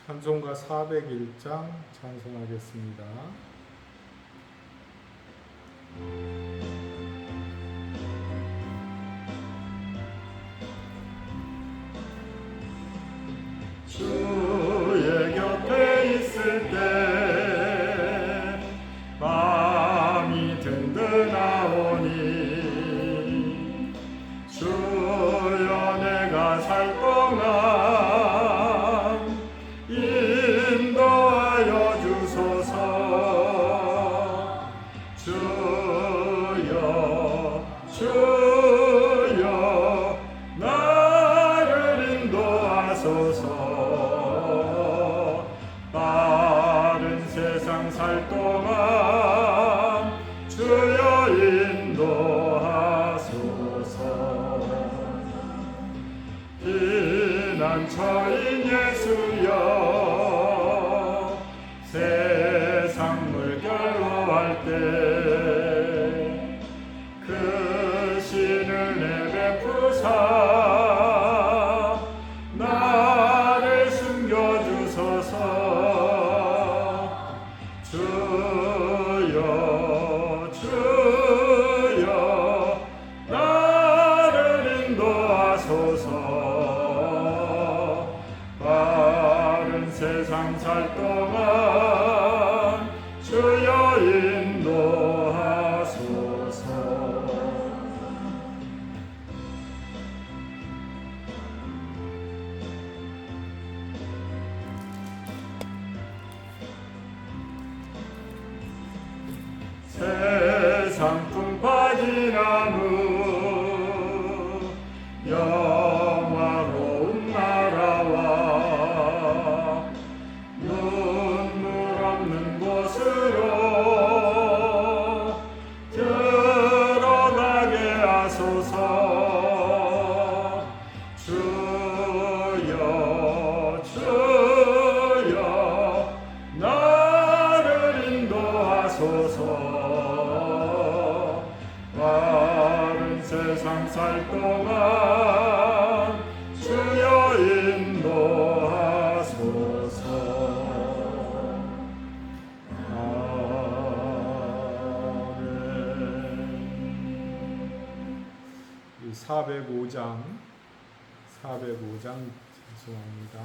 찬송가 401장 찬송하겠습니다. 주의 곁에 있을 때 마음이 든든하오니 주여 내가 살 동안 인도하여 주소서. 주여 나를 인도하소서. 빠른 세상 살 동안 주여 인도하소서. 피난처인 예수여 세상 물결로할 때 크신 은혜 베푸사 나를 숨겨주소서. 주여 나를 인도하소서. 빠른 세상 살 동안 주여 인도하소서. 세상 품바지 나무 영화로운 나라와 눈물 없는 곳으로 들어가게 하소서. 주여 나를 인도하소서. 빠른 세상 살 동안 주여 인도하소서. 이 405장 찬송합니다.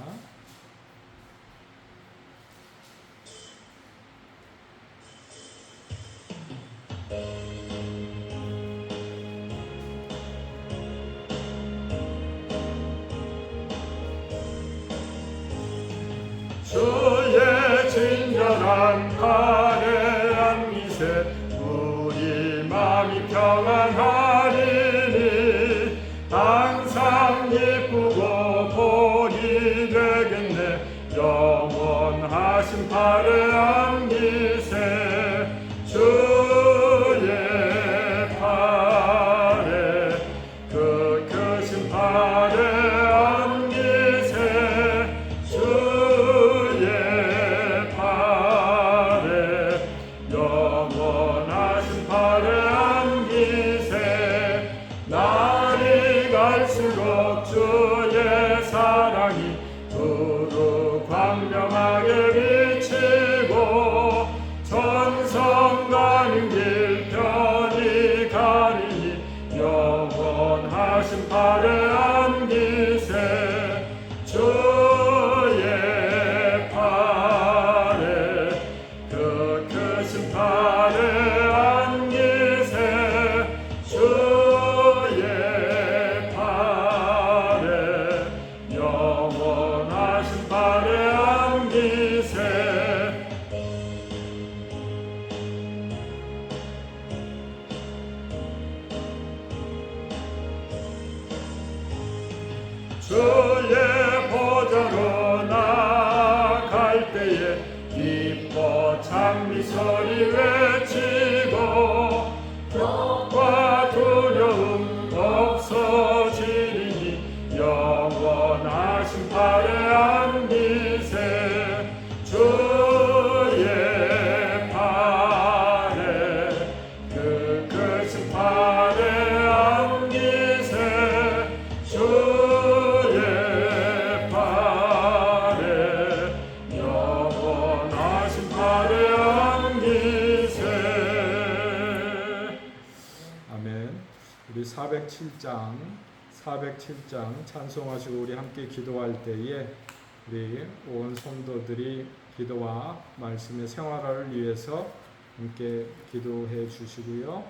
주의 친절한 팔에 안기세 우리 마음이 평안하리니 항상 기쁘고 복이 되겠네. 영원하신 팔에 안기세 주의 팔에 그 크신 팔에 안기세 주의 팔에 영원하신 팔에 안기세. 날이 갈수록 주의 사랑이 두루 광명하게 비치고 전성 가는 길 편히 가리니 영원하신 팔에 안기세 주의 팔에 그 크신 팔에 안기세 주의 팔에 영원하신 팔에 안기세. 주의 보좌로 나갈 때에 기뻐 찬미 소리 외치고 격과 두려움 없어지리니 영원하신 팔에 안기세 주의 팔에 그 크신 팔에 안기세 주의 팔에 407장 찬송하시고 우리 함께 기도할 때에 우리 온 성도들이 기도와 말씀의 생활을 위해서 함께 기도해 주시고요.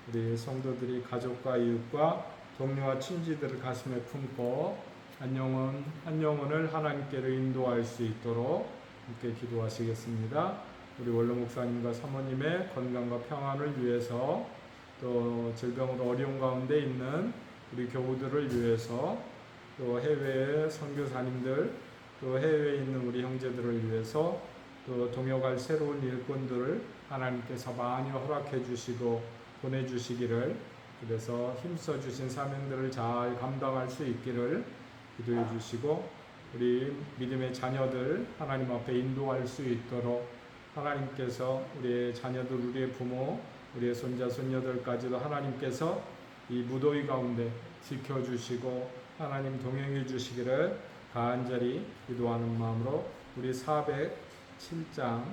우리 성도들이 가족과 이웃과 동료와 친지들을 가슴에 품고 한 영혼을 하나님께로 인도할 수 있도록 함께 기도하시겠습니다. 우리 원로 목사님과 사모님의 건강과 평안을 위해서, 또 질병으로 어려운 가운데 있는 우리 교우들을 위해서, 또 해외의 선교사님들, 또 해외에 있는 우리 형제들을 위해서, 또 동역할 새로운 일꾼들을 하나님께서 많이 허락해 주시고 보내주시기를, 그래서 힘써 주신 사명들을 잘 감당할 수 있기를 기도해 주시고, 우리 믿음의 자녀들 하나님 앞에 인도할 수 있도록 하나님께서 우리의 자녀들, 우리의 부모, 우리의 손자 손녀들까지도 하나님께서 이 무더위 가운데 지켜주시고 하나님 동행해 주시기를 간절히 기도하는 마음으로 우리 407장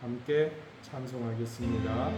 함께 찬송하겠습니다.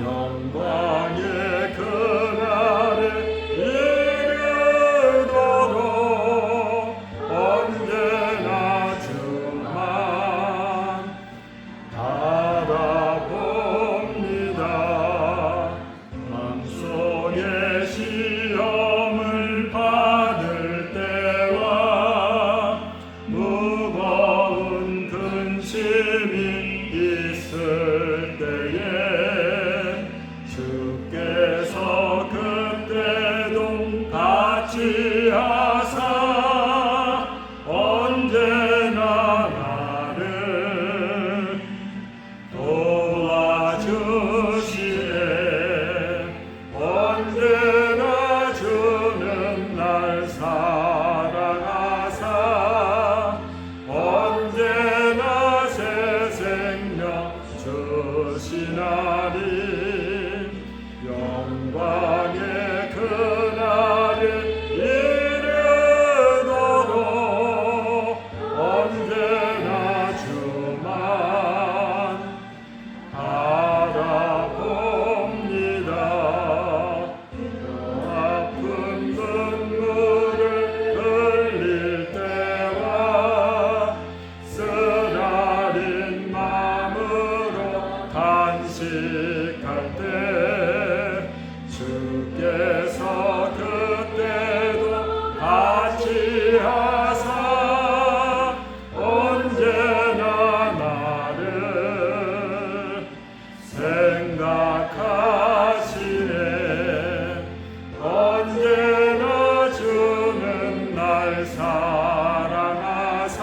영광의 그날에 이르도록 언제나 주만 바라봅니다. 마음속에 시험을 받을 때와 무거운 근심이 있을 때에 주께서 그때도 같이 하사 언제나 나를 도와주시네. 언제나 주는 날 사랑하사 언제나 새 생명 주시나니. 영광의 그날에 이르도록 언제나 주만 바라봅니다. 아픈 눈물을 흘릴 때와 쓰라린 마음으로 단식할 때 주께서 그때도 같이 하사 언제나 나를 생각하시네. 언제나 주는 날 사랑하사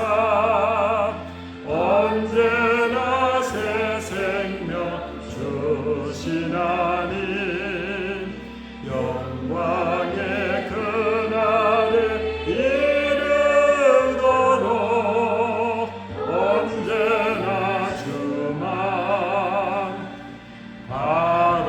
언제나 새 생명 주시나니. 영광의 그날에 이르도록 언제나 주만 바라봅니다.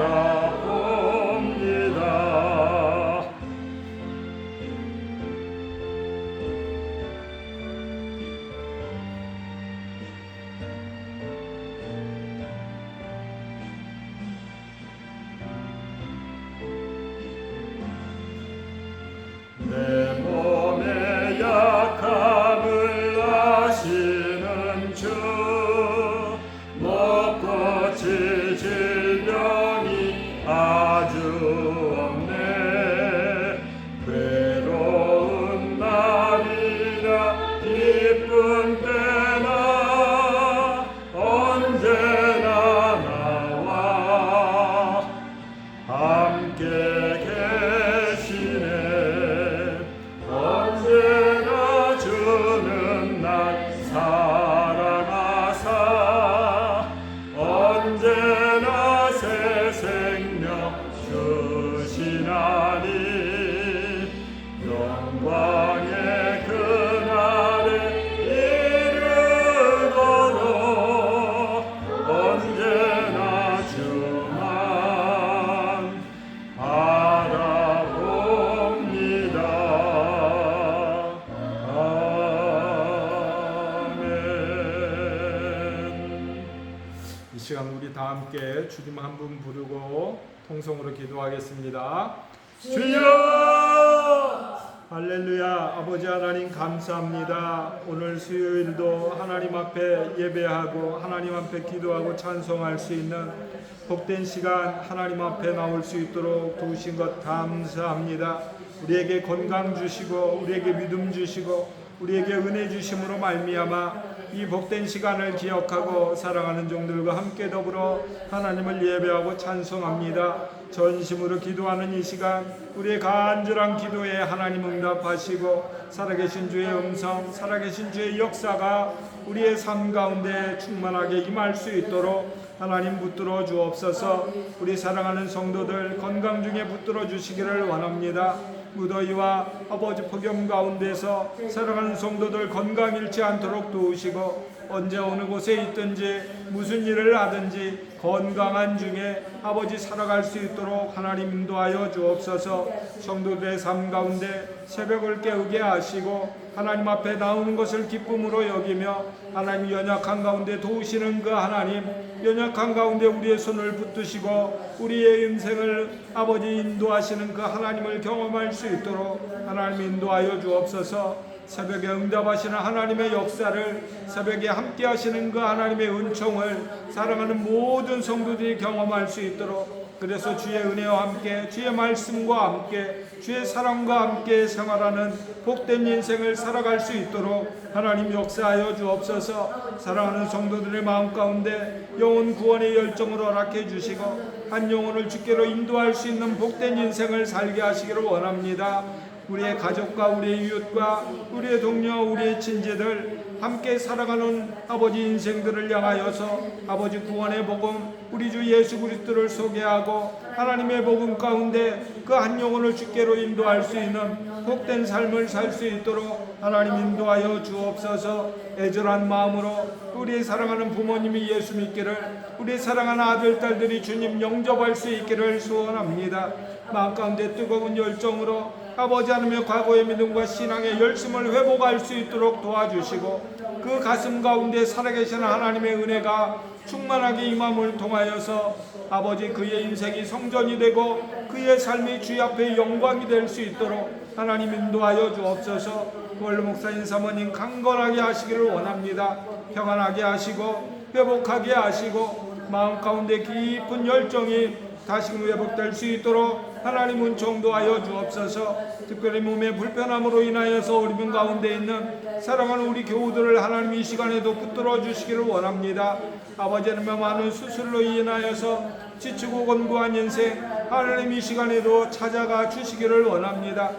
시간 우리 다 함께 주님 한 분 부르고 통성으로 기도하겠습니다. 주여! 할렐루야. 아버지 하나님 감사합니다. 오늘 수요일도 하나님 앞에 예배하고 하나님 앞에 기도하고 찬송할 수 있는 복된 시간 하나님 앞에 나올 수 있도록 도우신 것 감사합니다. 우리에게 건강 주시고 우리에게 믿음 주시고 우리에게 은혜 주심으로 말미암아 이 복된 시간을 기억하고 사랑하는 종들과 함께 더불어 하나님을 예배하고 찬송합니다. 전심으로 기도하는 이 시간 우리의 간절한 기도에 하나님 응답하시고 살아계신 주의 음성, 살아계신 주의 역사가 우리의 삶 가운데 충만하게 임할 수 있도록 하나님 붙들어 주옵소서. 우리 사랑하는 성도들 건강 중에 붙들어 주시기를 원합니다. 무더위와 아버지 폭염 가운데서 사랑하는 성도들 건강 잃지 않도록 도우시고 언제 어느 곳에 있든지 무슨 일을 하든지 건강한 중에 아버지 살아갈 수 있도록 하나님 인도하여 주옵소서. 성도들의 삶 가운데 새벽을 깨우게 하시고 하나님 앞에 나오는 것을 기쁨으로 여기며 하나님 연약한 가운데 도우시는 그 하나님, 연약한 가운데 우리의 손을 붙드시고 우리의 인생을 아버지 인도하시는 그 하나님을 경험할 수 있도록 하나님 인도하여 주옵소서. 새벽에 응답하시는 하나님의 역사를, 새벽에 함께 하시는 그 하나님의 은총을 사랑하는 모든 성도들이 경험할 수 있도록, 그래서 주의 은혜와 함께 주의 말씀과 함께 주의 사랑과 함께 생활하는 복된 인생을 살아갈 수 있도록 하나님 역사하여 주옵소서. 사랑하는 성도들의 마음 가운데 영혼 구원의 열정을 허락해 주시고 한 영혼을 주께로 인도할 수 있는 복된 인생을 살게 하시기를 원합니다. 우리의 가족과 우리의 이웃과 우리의 동료, 우리의 친지들 함께 살아가는 아버지 인생들을 향하여서 아버지 구원의 복음, 우리 주 예수 그리스도를 소개하고 하나님의 복음 가운데 그 한 영혼을 주께로 인도할 수 있는 복된 삶을 살 수 있도록 하나님 인도하여 주옵소서. 애절한 마음으로 우리 사랑하는 부모님이 예수 믿기를, 우리 사랑하는 아들, 딸들이 주님 영접할 수 있기를 소원합니다. 마음 가운데 뜨거운 열정으로 아버지 하나님의 과거의 믿음과 신앙의 열심을 회복할 수 있도록 도와주시고 그 가슴 가운데 살아계시는 하나님의 은혜가 충만하게 임함을 통하여서 아버지 그의 인생이 성전이 되고 그의 삶이 주의 앞에 영광이 될 수 있도록 하나님 인도하여 주옵소서. 원로 목사님 사모님 강건하게 하시기를 원합니다. 평안하게 하시고 회복하게 하시고 마음 가운데 깊은 열정이 다시금 회복될 수 있도록 하나님 은총도하여 주옵소서. 특별히 몸의 불편함으로 인하여서 어려움 가운데 있는 사랑하는 우리 교우들을 하나님 이 시간에도 붙들어 주시기를 원합니다. 아버지 하나님의 많은 수술로 인하여서 지치고 곤고한 인생 하나님 이 시간에도 찾아가 주시기를 원합니다.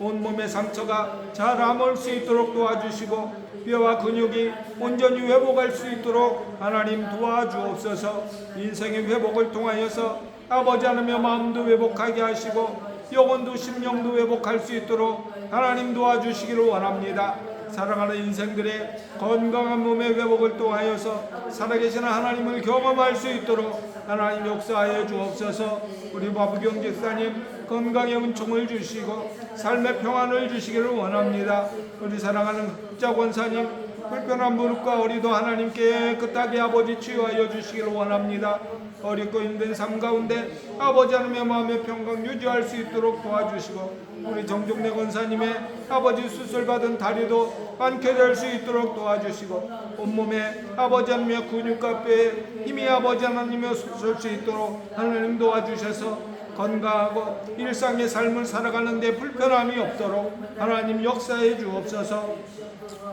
온몸의 상처가 잘 아물 수 있도록 도와주시고 뼈와 근육이 온전히 회복할 수 있도록 하나님 도와주옵소서. 인생의 회복을 통하여서 아버지 하나님의 마음도 회복하게 하시고 영혼도 심령도 회복할 수 있도록 하나님 도와주시기를 원합니다. 사랑하는 인생들의 건강한 몸의 회복을 통하여서 살아계시는 하나님을 경험할 수 있도록 하나님 역사하여 주옵소서. 우리 마부경 집사님 건강의 은총을 주시고 삶의 평안을 주시기를 원합니다. 우리 사랑하는 흑자 권사님 불편한 무릎과 허리도 하나님 깨끗하게 아버지 치유하여 주시기를 원합니다. 어렵고 힘든 삶 가운데 아버지 하나님의 마음의 평강 유지할 수 있도록 도와주시고 우리 정종래 권사님의 아버지 수술받은 다리도 완쾌될 수 있도록 도와주시고 온몸에 아버지 하나님의 근육과 뼈에 힘이 아버지 하나님의 솟을 수 있도록 하나님 도와주셔서 건강하고 일상의 삶을 살아가는 데 불편함이 없도록 하나님 역사해 주옵소서.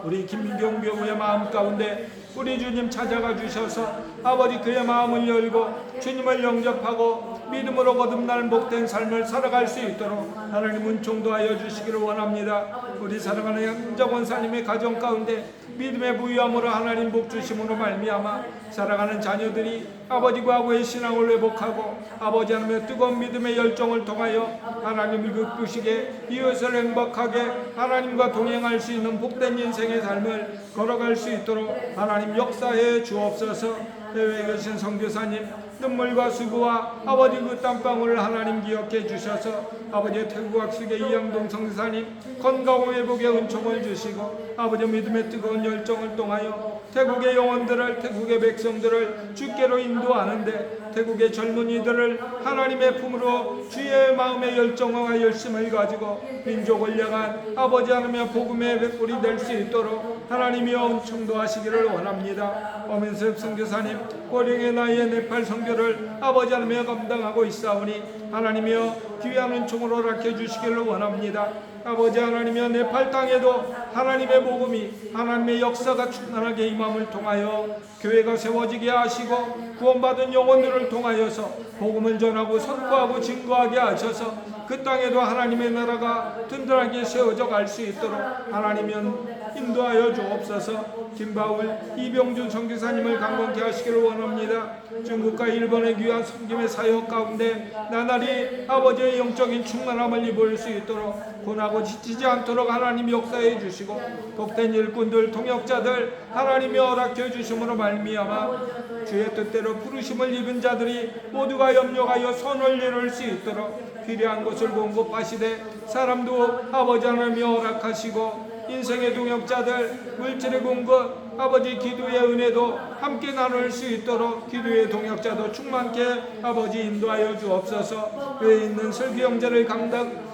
우리 김민경 교우의 마음 가운데 우리 주님 찾아가 주셔서 아버지 그의 마음을 열고 주님을 영접하고 믿음으로 거듭날 복된 삶을 살아갈 수 있도록 하나님 은총도하여 주시기를 원합니다. 우리 사랑하는 양정 원사님의 가정 가운데 믿음의 부유함으로 하나님 복 주심으로 말미암아 살아가는 자녀들이 아버지 과거의 신앙을 회복하고 아버지 하나님의 뜨거운 믿음의 열정을 통하여 하나님을 기쁘시게 이웃을 행복하게 하나님과 동행할 수 있는 복된 인생의 삶을 걸어갈 수 있도록 하나님 역사해 주옵소서. 해외에 계신 선교사님 눈물과 수고와 아버지 그 땀방울을 하나님 기억해 주셔서 아버지 태국학식의 이영동 성사님 건강 회복의 은총을 주시고 아버지 믿음의 뜨거운 열정을 통하여 태국의 영혼들을 태국의 백성들을 주께로 인도하는데 태국의 젊은이들을 하나님의 품으로 주의 마음의 열정과 열심을 가지고 민족을 향한 아버지 하나님의 복음의 횃불이 될 수 있도록 하나님이여 은총도 하시기를 원합니다. 엄인섭 선교사님 고령의 나이에 네팔 선교를 아버지 하나님이여 감당하고 있사오니 하나님이여 귀한 은총으로 허락해 주시기를 원합니다. 아버지 하나님이여 네팔 땅에도 하나님의 복음이 하나님의 역사가 충만하게 임함을 통하여 교회가 세워지게 하시고 구원받은 영혼들을 통하여서 복음을 전하고 선포하고 증거하게 하셔서 그 땅에도 하나님의 나라가 든든하게 세워져 갈 수 있도록 하나님은 인도하여 주옵소서. 김바울 이병준 선교사님을 강건케 하시기를 원합니다. 중국과 일본의 귀한 섬김의 사역 가운데 나날이 아버지의 영적인 충만함을 입을 수 있도록 고나고 지치지 않도록 하나님 역사해 주시고 복된 일꾼들 통역자들 하나님이 허락해 주심으로 말미암아 주의 뜻대로 부르심을 입은 자들이 모두가 염려하여 선을 이룰 수 있도록 필요한 것을 공급하시되 사람도 아버지 하나님이 허락하시고 인생의 동역자들 물질의 공급 아버지 기도의 은혜도 함께 나눌 수 있도록 기도의 동역자도 충만케 아버지 인도하여 주옵소서. 외에 있는 설교 형제를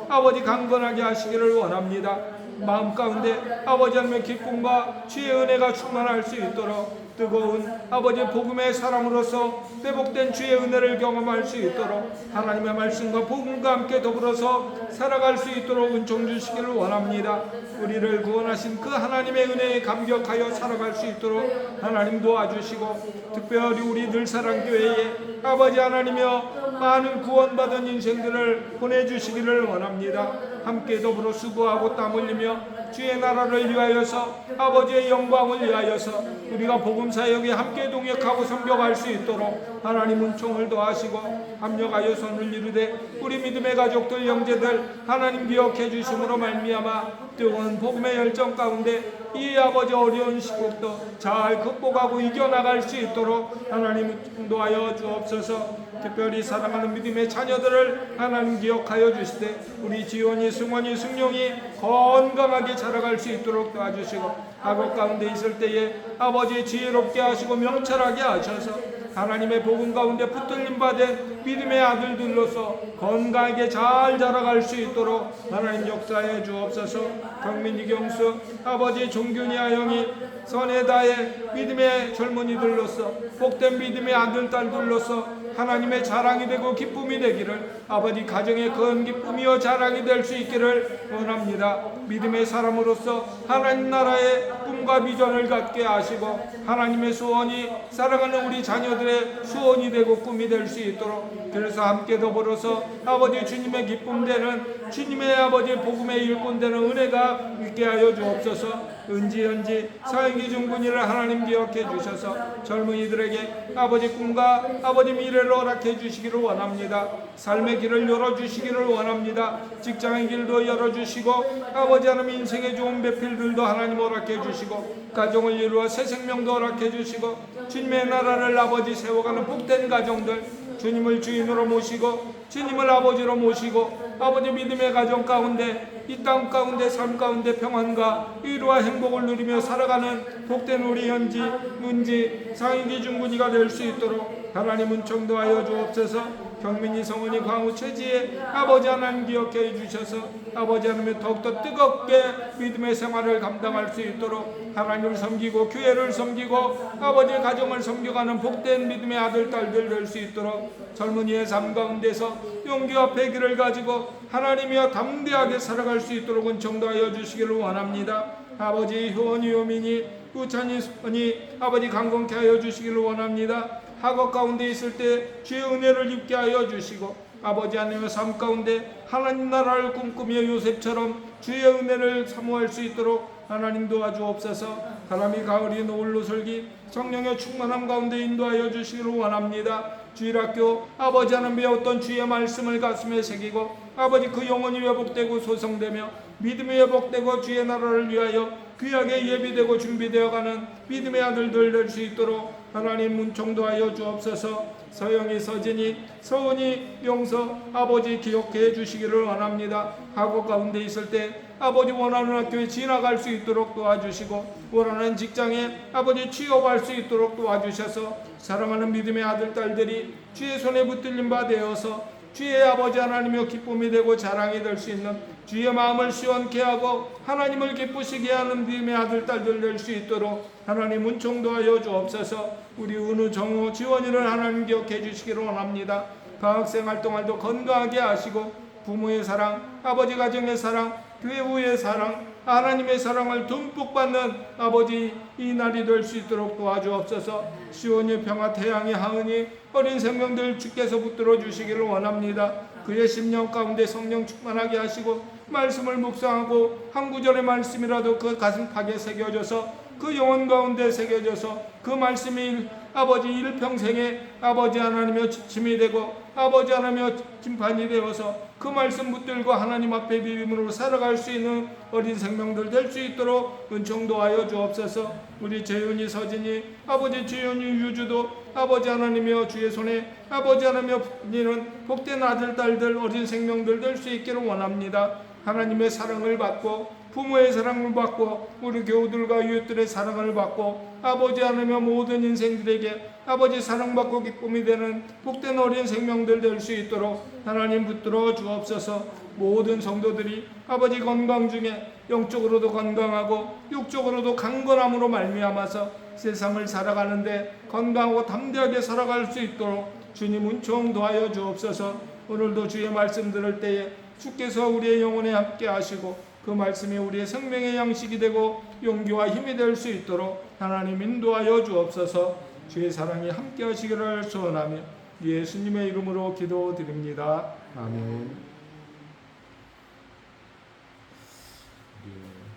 아버지 강건하게 하시기를 원합니다. 마음 가운데 아버지 하나님의 기쁨과 주의 은혜가 충만할 수 있도록 뜨거운 아버지 복음의 사람으로서 회복된 주의 은혜를 경험할 수 있도록 하나님의 말씀과 복음과 함께 더불어서 살아갈 수 있도록 은총 주시기를 원합니다. 우리를 구원하신 그 하나님의 은혜에 감격하여 살아갈 수 있도록 하나님 도와주시고 특별히 우리 늘사랑교회에 아버지 하나님이여 많은 구원받은 인생들을 보내주시기를 원합니다. 함께 더불어 수고하고 땀 흘리며 주의 나라를 위하여서 아버지의 영광을 위하여서 우리가 복음 사역에 함께 동역하고 섬겨갈 수 있도록 하나님 은총을 더하시고 합력하여 손을 이루되 우리 믿음의 가족들 형제들 하나님 기억해 주심으로 말미암아 뜨거운 복음의 열정 가운데 이 아버지 어려운 시국도 잘 극복하고 이겨나갈 수 있도록 하나님 인도하여 주옵소서. 특별히 사랑하는 믿음의 자녀들을 하나님 기억하여 주시되 우리 지원이 승원이 승용이 건강하게 자라갈 수 있도록 도와주시고 학업 가운데 있을 때에 아버지 지혜롭게 하시고 명철하게 하셔서 하나님의 복음 가운데 붙들림 받은 믿음의 아들들로서 건강하게 잘 자라갈 수 있도록 하나님 역사해 주옵소서. 경민이 경수 아버지 종균이 아영이 선에 다해 믿음의 젊은이들로서 복된 믿음의 아들 딸들로서 하나님의 자랑이 되고 기쁨이 되기를 아버지 가정의 큰 기쁨이요 자랑이 될 수 있기를 원합니다. 믿음의 사람으로서 하나님 나라의 꿈과 비전을 갖게 하시고 하나님의 소원이 사랑하는 우리 자녀들의 소원이 되고 꿈이 될 수 있도록 그래서 함께 더불어서 아버지 주님의 기쁨 되는 주님의 아버지 복음의 일꾼 되는 은혜가 있게 하여 주옵소서. 은지 사역이 중군이를 하나님 기억해 주셔서 젊은이들에게 아버지 꿈과 아버지 미래를 허락해 주시기를 원합니다. 삶의 길을 열어주시기를 원합니다. 직장의 길도 열어주시고 아버지 하나님 인생의 좋은 배필들도 하나님 허락해 주시고 가정을 이루어 새 생명도 허락해 주시고 주님의 나라를 아버지 세워가는 복된 가정들 주님을 주인으로 모시고 주님을 아버지로 모시고 아버지 믿음의 가정 가운데 이 땅 가운데 삶 가운데 평안과 위로와 행복을 누리며 살아가는 복된 우리 현지 문지 상인기 중군이가 될 수 있도록 하나님 은총도 하여 주옵소서. 경민이 성은이 광우 최지에 아버지 하나님 기억해 주셔서 아버지 하나님 더욱더 뜨겁게 믿음의 생활을 감당할 수 있도록 하나님을 섬기고 교회를 섬기고 아버지 가정을 섬겨가는 복된 믿음의 아들 딸들 될 수 있도록 젊은이의 삶 가운데서 용기와 패기를 가지고 하나님이여 담대하게 살아갈 수 있도록 은총도 하여 주시기를 원합니다. 아버지 효원이 요민이 우찬이 수원이 아버지 강건케 하여 주시기를 원합니다. 학업 가운데 있을 때 주의 은혜를 입게 하여 주시고 아버지 하나님의 삶 가운데 하나님 나라를 꿈꾸며 요셉처럼 주의 은혜를 사모할 수 있도록 하나님 도와주옵소서. 바람이 가을이 노을로 설기 성령의 충만함 가운데 인도하여 주시기를 원합니다. 주일학교 아버지 하나님 배웠던 주의 말씀을 가슴에 새기고 아버지 그 영혼이 회복되고 소성되며 믿음이 회복되고 주의 나라를 위하여 귀하게 예비되고 준비되어가는 믿음의 아들들 될 수 있도록 하나님 문총도하여 주옵소서. 서영이, 서진이, 서은이, 용서 아버지 기억해 주시기를 원합니다. 학업 가운데 있을 때 아버지 원하는 학교에 지나갈 수 있도록 도와주시고 원하는 직장에 아버지 취업할 수 있도록 도와주셔서 사랑하는 믿음의 아들 딸들이 주의 손에 붙들린 바 되어서 주의 아버지 하나님의 기쁨이 되고 자랑이 될 수 있는 주의 마음을 시원케 하고 하나님을 기쁘시게 하는 믿음의 아들 딸들 될 수 있도록 하나님 은총도하여 주옵소서. 우리 은우, 정우, 지원이를 하나님 기억해 주시기를 원합니다. 방학생 활동할도 건강하게 하시고 부모의 사랑, 아버지 가정의 사랑, 교회 후의 사랑, 하나님의 사랑을 듬뿍 받는 아버지 이 날이 될 수 있도록 도와주옵소서. 시온의 평화, 태양의 하은이 어린 생명들 주께서 붙들어 주시기를 원합니다. 그의 심령 가운데 성령 충만하게 하시고 말씀을 묵상하고 한 구절의 말씀이라도 그 가슴팍에 새겨져서 그 영혼 가운데 새겨져서 그 말씀이 아버지 일평생에 아버지 하나님의 지침이 되고 아버지 하나님의 심판이 되어서 그 말씀 붙들고 하나님 앞에 믿음으로 살아갈 수 있는 어린 생명들 될 수 있도록 은총도하여 주옵소서. 우리 재윤이, 서진이, 아버지 주윤이, 유주도 아버지 하나님이여 주의 손에 아버지 하나님이여 니는 복된 아들 딸들 어린 생명들 될 수 있기를 원합니다. 하나님의 사랑을 받고 부모의 사랑을 받고 우리 교우들과 이웃들의 사랑을 받고 아버지 하나님의 모든 인생들에게 아버지 사랑받고 기쁨이 되는 복된 어린 생명들 될 수 있도록 하나님 붙들어 주옵소서. 모든 성도들이 아버지 건강 중에 영적으로도 건강하고 육적으로도 강건함으로 말미암아서 세상을 살아가는데 건강하고 담대하게 살아갈 수 있도록 주님 은총 도하여 주옵소서. 오늘도 주의 말씀 들을 때에 주께서 우리의 영혼에 함께 하시고 그 말씀이 우리의 생명의 양식이 되고 용기와 힘이 될 수 있도록 하나님 인도하여 주옵소서. 주의 사랑이 함께 하시기를 소원하며 예수님의 이름으로 기도드립니다. 아멘.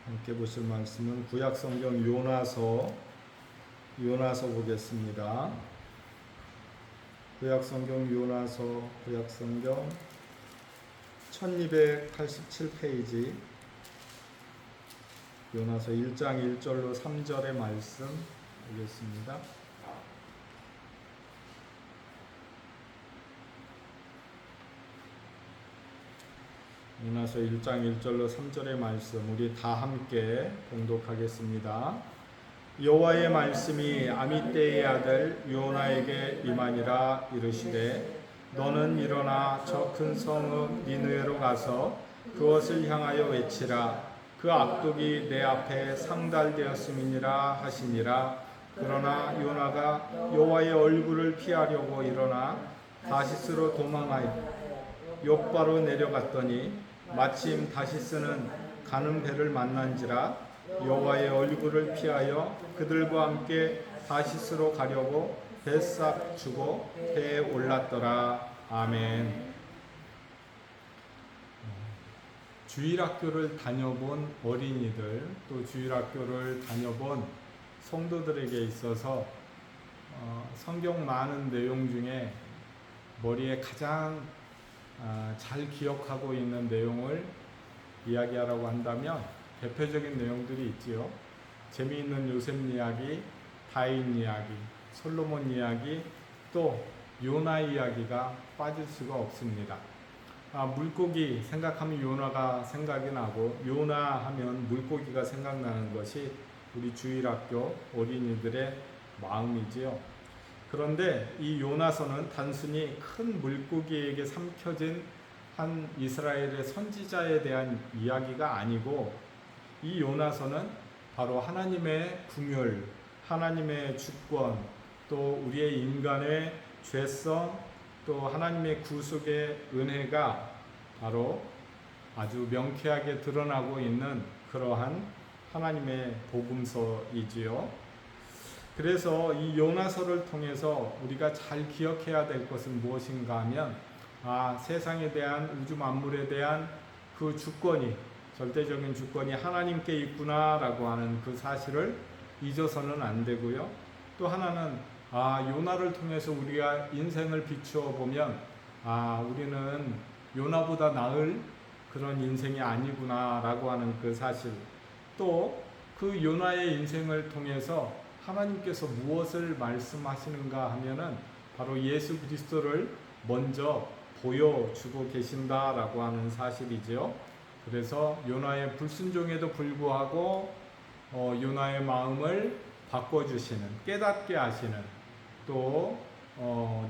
함께 보실 말씀은 구약성경 요나서 보겠습니다. 구약성경 요나서 구약성경 1287페이지 요나서 1장 1절로 3절의 말씀 보겠습니다. 요나서 1장 1절로 3절의 말씀 우리 다 함께 봉독하겠습니다. 여호와의 말씀이 아미떼의 아들 요나에게 임하니라. 이르시되 너는 일어나 저 큰 성읍 니느웨로 가서 그것을 향하여 외치라. 그 악독이 내 앞에 상달되었음이니라 하시니라. 그러나 요나가 여호와의 얼굴을 피하려고 일어나 다시스로 도망하여 욥바로 내려갔더니 마침 다시스는 가는 배를 만난지라. 여호와의 얼굴을 피하여 그들과 함께 다시스로 가려고 뱃삭 주고 배에 올랐더라. 아멘. 주일학교를 다녀본 어린이들 또 주일학교를 다녀본 성도들에게 있어서 성경 많은 내용 중에 머리에 가장 잘 기억하고 있는 내용을 이야기하라고 한다면 대표적인 내용들이 있지요. 재미있는 요셉 이야기, 다윗 이야기, 솔로몬 이야기, 또 요나 이야기가 빠질 수가 없습니다. 물고기 생각하면 요나가 생각이 나고 요나 하면 물고기가 생각나는 것이 우리 주일학교 어린이들의 마음이지요. 그런데 이 요나서는 단순히 큰 물고기에게 삼켜진 한 이스라엘의 선지자에 대한 이야기가 아니고 이 요나서는 바로 하나님의 궁율, 하나님의 주권, 또 우리의 인간의 죄성, 또 하나님의 구속의 은혜가 바로 아주 명쾌하게 드러나고 있는 그러한 하나님의 복음서이지요. 그래서 이 요나서를 통해서 우리가 잘 기억해야 될 것은 무엇인가 하면 세상에 대한 우주 만물에 대한 그 주권이 절대적인 주권이 하나님께 있구나라고 하는 그 사실을 잊어서는 안 되고요. 또 하나는 요나를 통해서 우리가 인생을 비추어 보면 우리는 요나보다 나을 그런 인생이 아니구나라고 하는 그 사실, 또 그 요나의 인생을 통해서 하나님께서 무엇을 말씀하시는가 하면은 바로 예수 그리스도를 먼저 보여주고 계신다라고 하는 사실이죠. 그래서 요나의 불순종에도 불구하고 요나의 마음을 바꿔주시는, 깨닫게 하시는, 또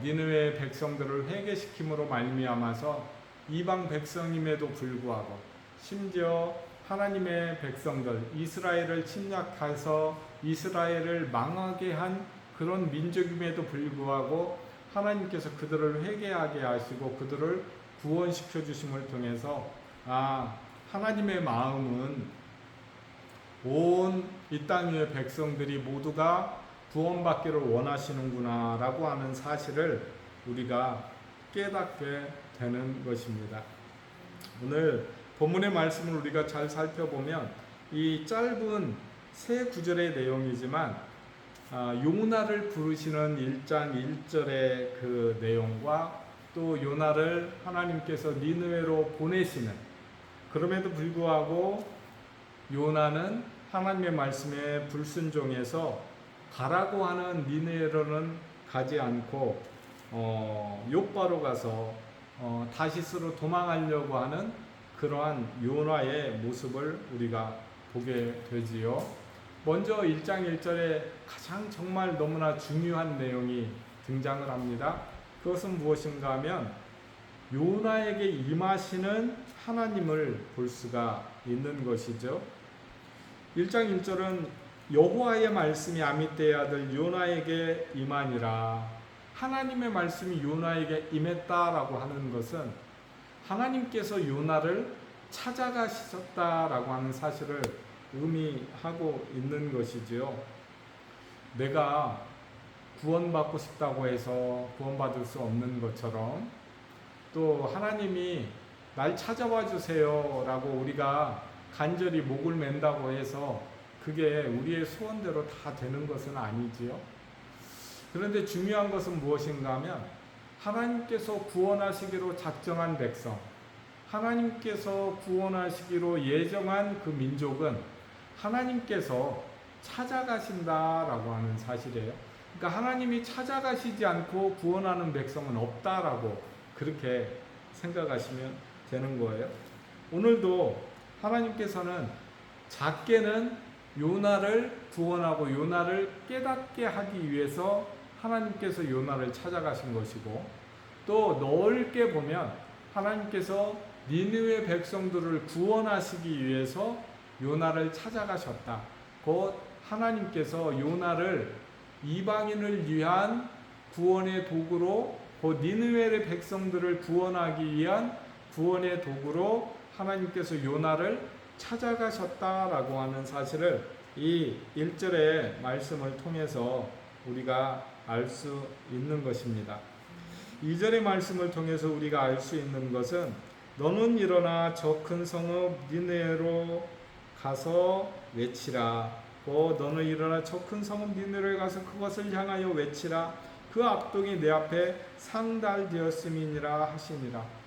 니느웨 백성들을 회개시킴으로 말미암아서 이방 백성임에도 불구하고 심지어 하나님의 백성들 이스라엘을 침략해서 이스라엘을 망하게 한 그런 민족임에도 불구하고 하나님께서 그들을 회개하게 하시고 그들을 구원시켜 주심을 통해서 하나님의 마음은 온 이 땅 위의 백성들이 모두가 구원받기를 원하시는구나 라고 하는 사실을 우리가 깨닫게 되는 것입니다. 오늘 본문의 말씀을 우리가 잘 살펴보면 이 짧은 세 구절의 내용이지만 요나를 부르시는 1장 1절의 그 내용과 또 요나를 하나님께서 니느웨로 보내시는, 그럼에도 불구하고 요나는 하나님의 말씀에 불순종해서 가라고 하는 니느웨로는 가지 않고 욥바로 가서 다시스로 도망하려고 하는 그러한 요나의 모습을 우리가 보게 되지요. 먼저 1장 1절에 가장 정말 너무나 중요한 내용이 등장을 합니다. 그것은 무엇인가 하면 요나에게 임하시는 하나님을 볼 수가 있는 것이죠. 1장 1절은 여호와의 말씀이 아미떼의 아들 요나에게 임하니라. 하나님의 말씀이 요나에게 임했다라고 하는 것은 하나님께서 요나를 찾아가셨다라고 하는 사실을 의미하고 있는 것이지요. 내가 구원받고 싶다고 해서 구원받을 수 없는 것처럼 또 하나님이 날 찾아와 주세요 라고 우리가 간절히 목을 맨다고 해서 그게 우리의 소원대로 다 되는 것은 아니지요. 그런데 중요한 것은 무엇인가 하면 하나님께서 구원하시기로 작정한 백성, 하나님께서 구원하시기로 예정한 그 민족은 하나님께서 찾아가신다라고 하는 사실이에요. 그러니까 하나님이 찾아가시지 않고 구원하는 백성은 없다라고 그렇게 생각하시면 되는 거예요. 오늘도 하나님께서는 작게는 요나를 구원하고 요나를 깨닫게 하기 위해서 하나님께서 요나를 찾아가신 것이고, 또 넓게 보면 하나님께서 니느웨 백성들을 구원하시기 위해서 요나를 찾아가셨다. 곧 하나님께서 요나를 이방인을 위한 구원의 도구로, 곧 니느웨의 백성들을 구원하기 위한 구원의 도구로 하나님께서 요나를 찾아가셨다라고 하는 사실을 이 1절의 말씀을 통해서 우리가 알 수 있는 것입니다. 2절의 말씀을 통해서 우리가 알 수 있는 것은 너는 일어나 저 큰 성읍 니느웨로 가서 외치라. 너는 일어나 저 큰 성읍 니느웨로 가서 그것을 향하여 외치라. 그 악동이 내 앞에 상달되었음이니라 하시니라.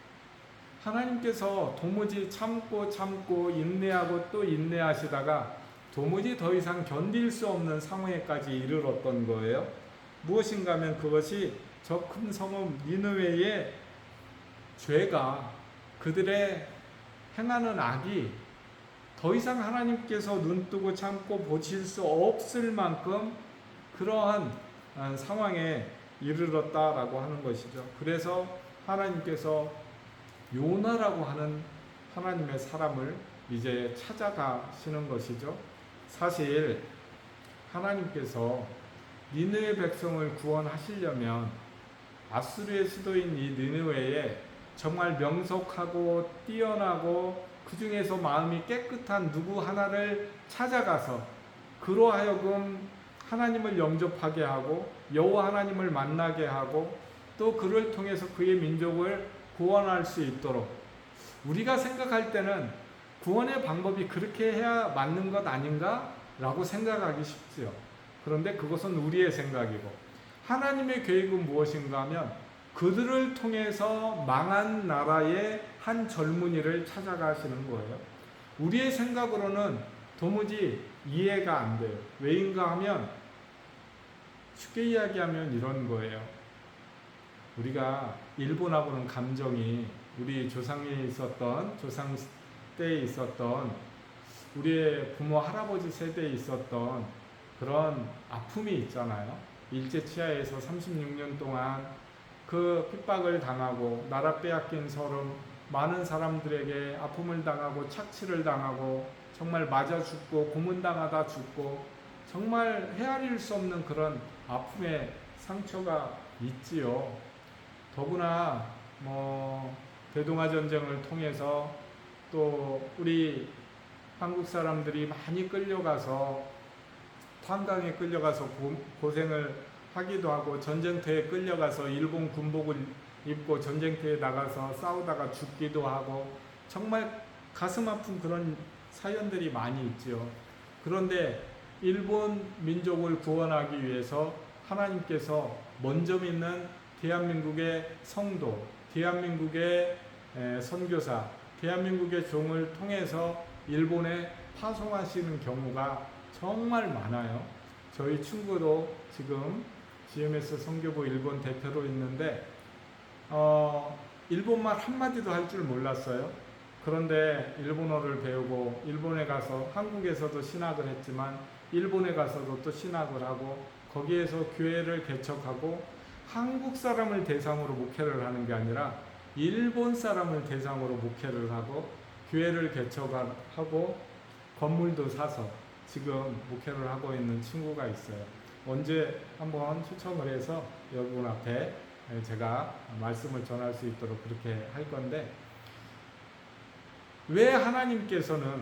하나님께서 도무지 참고 인내하고 또 인내하시다가 도무지 더 이상 견딜 수 없는 상황에까지 이르렀던 거예요. 무엇인가 하면 그것이 저 큰 성읍 니느웨의 죄가, 그들의 행하는 악이 더 이상 하나님께서 눈뜨고 참고 보실 수 없을 만큼 그러한 상황에 이르렀다라고 하는 것이죠. 그래서 하나님께서 요나라고 하는 하나님의 사람을 이제 찾아가시는 것이죠. 사실 하나님께서 니느웨 백성을 구원하시려면 아수르의 수도인 이 니느웨에 정말 명석하고 뛰어나고 그 중에서 마음이 깨끗한 누구 하나를 찾아가서 그로 하여금 하나님을 영접하게 하고 여호와 하나님을 만나게 하고 또 그를 통해서 그의 민족을 구원할 수 있도록, 우리가 생각할 때는 구원의 방법이 그렇게 해야 맞는 것 아닌가? 라고 생각하기 쉽지요. 그런데 그것은 우리의 생각이고, 하나님의 계획은 무엇인가 하면 그들을 통해서 망한 나라의 한 젊은이를 찾아가시는 거예요. 우리의 생각으로는 도무지 이해가 안 돼요. 왜인가 하면 쉽게 이야기하면 이런 거예요. 우리가 일본하고는 감정이 우리 조상에 있었던 조상 때에 있었던 우리의 부모 할아버지 세대에 있었던 그런 아픔이 있잖아요. 일제치하에서 36년 동안 그 핍박을 당하고 나라 빼앗긴 서름, 많은 사람들에게 아픔을 당하고 착취를 당하고 정말 맞아 죽고 고문당하다 죽고 정말 헤아릴 수 없는 그런 아픔의 상처가 있지요. 더구나 대동아 전쟁을 통해서 또 우리 한국 사람들이 많이 끌려가서 탄광에 끌려가서 고생을 하기도 하고 전쟁터에 끌려가서 일본 군복을 입고 전쟁터에 나가서 싸우다가 죽기도 하고 정말 가슴 아픈 그런 사연들이 많이 있죠. 그런데 일본 민족을 구원하기 위해서 하나님께서 먼저 믿는 대한민국의 성도, 대한민국의 선교사, 대한민국의 종을 통해서 일본에 파송하시는 경우가 정말 많아요. 저희 친구도 지금 GMS 선교부 일본 대표로 있는데 일본말 한마디도 할 줄 몰랐어요. 그런데 일본어를 배우고 일본에 가서 한국에서도 신학을 했지만 일본에 가서도 또 신학을 하고 거기에서 교회를 개척하고 한국 사람을 대상으로 목회를 하는 게 아니라 일본 사람을 대상으로 목회를 하고 교회를 개척하고 건물도 사서 지금 목회를 하고 있는 친구가 있어요. 언제 한번 초청을 해서 여러분 앞에 제가 말씀을 전할 수 있도록 그렇게 할 건데, 왜 하나님께서는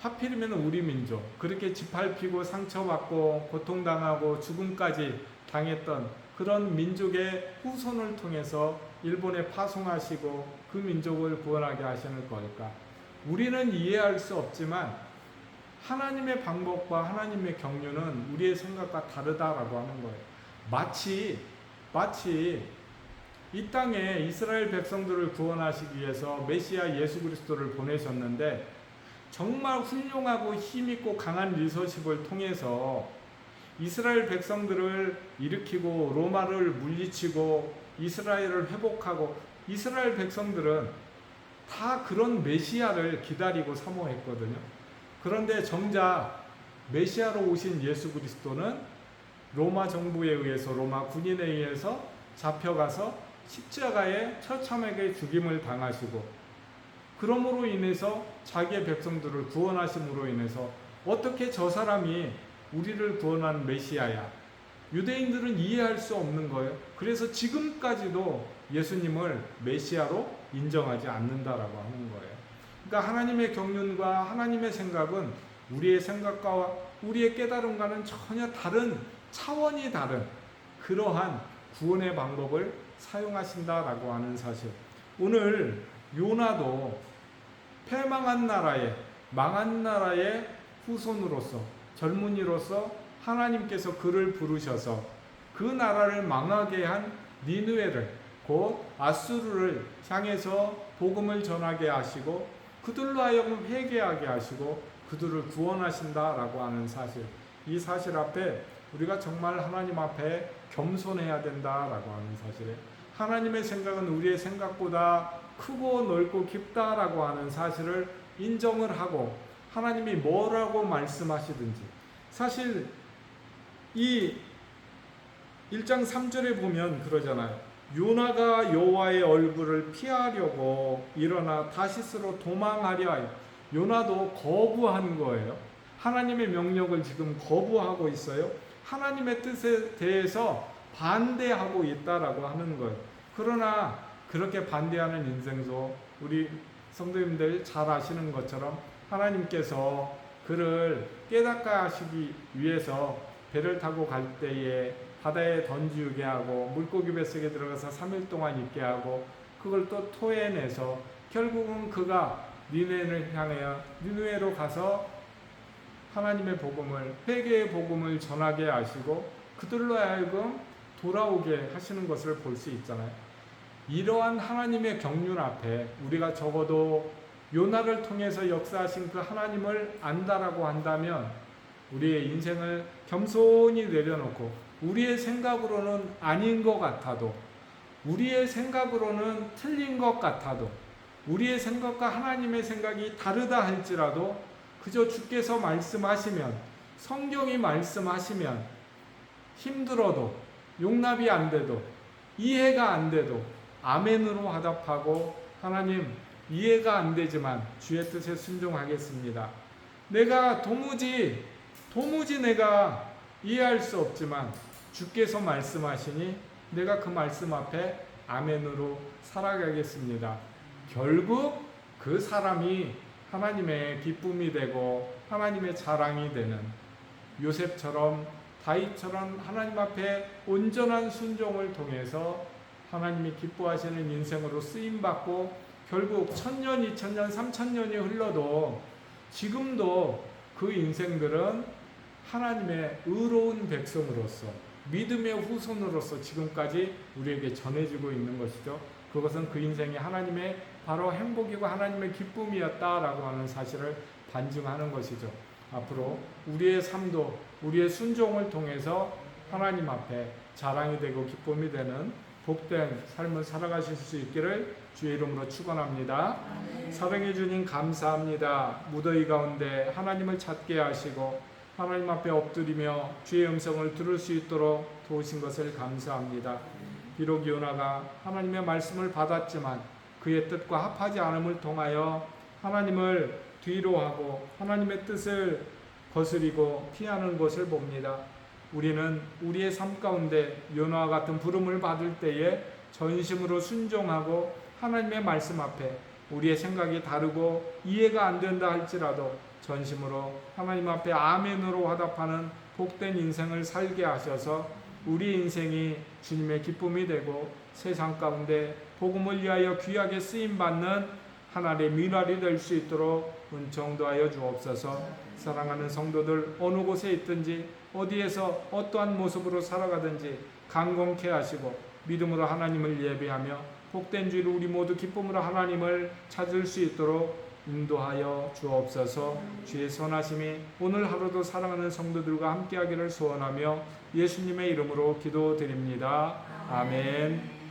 하필이면 우리 민족 그렇게 짓밟히고 상처받고 고통당하고 죽음까지 당했던 그런 민족의 후손을 통해서 일본에 파송하시고 그 민족을 구원하게 하시는 걸까? 우리는 이해할 수 없지만 하나님의 방법과 하나님의 경륜은 우리의 생각과 다르다라고 하는 거예요. 마치 이 땅에 이스라엘 백성들을 구원하시기 위해서 메시아 예수 그리스도를 보내셨는데 정말 훌륭하고 힘있고 강한 리더십을 통해서 이스라엘 백성들을 일으키고 로마를 물리치고 이스라엘을 회복하고, 이스라엘 백성들은 다 그런 메시아를 기다리고 사모했거든요. 그런데 정작 메시아로 오신 예수 그리스도는 로마 정부에 의해서, 로마 군인에 의해서 잡혀가서 십자가에 처참하게 죽임을 당하시고, 그러므로 인해서 자기의 백성들을 구원하심으로 인해서 어떻게 저 사람이 우리를 구원한 메시아야? 유대인들은 이해할 수 없는 거예요. 그래서 지금까지도 예수님을 메시아로 인정하지 않는다라고 하는 거예요. 그러니까 하나님의 경륜과 하나님의 생각은 우리의 생각과 우리의 깨달음과는 전혀 다른, 차원이 다른 그러한 구원의 방법을 사용하신다라고 하는 사실. 오늘 요나도 패망한 나라의, 망한 나라의 후손으로서, 젊은이로서 하나님께서 그를 부르셔서 그 나라를 망하게 한 니느웨를, 곧 아수르를 향해서 복음을 전하게 하시고 그들로 하여금 회개하게 하시고 그들을 구원하신다라고 하는 사실. 이 사실 앞에 우리가 정말 하나님 앞에 겸손해야 된다라고 하는 사실에, 하나님의 생각은 우리의 생각보다 크고 넓고 깊다라고 하는 사실을 인정을 하고 하나님이 뭐라고 말씀하시든지, 사실 이 1장 3절에 보면 그러잖아요. 요나가 여호와의 얼굴을 피하려고 일어나 다시스로 도망하려 하여. 요나도 거부한 거예요. 하나님의 명령을 지금 거부하고 있어요. 하나님의 뜻에 대해서 반대하고 있다라고 하는 거예요. 그러나 그렇게 반대하는 인생도 우리 성도님들 잘 아시는 것처럼 하나님께서 그를 깨닫게 하시기 위해서 배를 타고 갈 때에 바다에 던지게 하고 물고기 뱃속에 들어가서 3일 동안 있게 하고 그걸 또 토해내서 결국은 그가 니느웨를 향하여 니느웨로 가서 하나님의 복음을, 회개의 복음을 전하게 하시고 그들로 하여금 돌아오게 하시는 것을 볼 수 있잖아요. 이러한 하나님의 경륜 앞에 우리가 적어도 요나를 통해서 역사하신 그 하나님을 안다라고 한다면 우리의 인생을 겸손히 내려놓고 우리의 생각으로는 아닌 것 같아도 우리의 생각으로는 틀린 것 같아도 우리의 생각과 하나님의 생각이 다르다 할지라도 그저 주께서 말씀하시면 성경이 말씀하시면 힘들어도 용납이 안 돼도 이해가 안 돼도 아멘으로 화답하고 하나님 이해가 안 되지만 주의 뜻에 순종하겠습니다. 내가 도무지 내가 이해할 수 없지만 주께서 말씀하시니 내가 그 말씀 앞에 아멘으로 살아가겠습니다. 결국 그 사람이 하나님의 기쁨이 되고 하나님의 자랑이 되는 요셉처럼 다윗처럼 하나님 앞에 온전한 순종을 통해서 하나님이 기뻐하시는 인생으로 쓰임받고 결국 1000년, 2000년, 3000년이 흘러도 지금도 그 인생들은 하나님의 의로운 백성으로서 믿음의 후손으로서 지금까지 우리에게 전해지고 있는 것이죠. 그것은 그 인생이 하나님의 바로 행복이고 하나님의 기쁨이었다라고 하는 사실을 반증하는 것이죠. 앞으로 우리의 삶도 우리의 순종을 통해서 하나님 앞에 자랑이 되고 기쁨이 되는 복된 삶을 살아가실 수 있기를 주의 이름으로 축원합니다. 사랑해 주님 감사합니다. 무더위 가운데 하나님을 찾게 하시고 하나님 앞에 엎드리며 주의 음성을 들을 수 있도록 도우신 것을 감사합니다. 비록 요나가 하나님의 말씀을 받았지만 그의 뜻과 합하지 않음을 통하여 하나님을 뒤로 하고 하나님의 뜻을 거스리고 피하는 것을 봅니다. 우리는 우리의 삶 가운데 요나와 같은 부름을 받을 때에 전심으로 순종하고 하나님의 말씀 앞에 우리의 생각이 다르고 이해가 안 된다 할지라도 전심으로 하나님 앞에 아멘으로 화답하는 복된 인생을 살게 하셔서 우리 인생이 주님의 기쁨이 되고 세상 가운데 복음을 위하여 귀하게 쓰임받는 하나님의 미랄이 될 수 있도록 은총도하여 주옵소서. 사랑하는 성도들 어느 곳에 있든지 어디에서 어떠한 모습으로 살아가든지 강건케 하시고 믿음으로 하나님을 예배하며 복된 주로 우리 모두 기쁨으로 하나님을 찾을 수 있도록 인도하여 주옵소서. 주의 선하심이 오늘 하루도 사랑하는 성도들과 함께하기를 소원하며 예수님의 이름으로 기도드립니다. 아멘.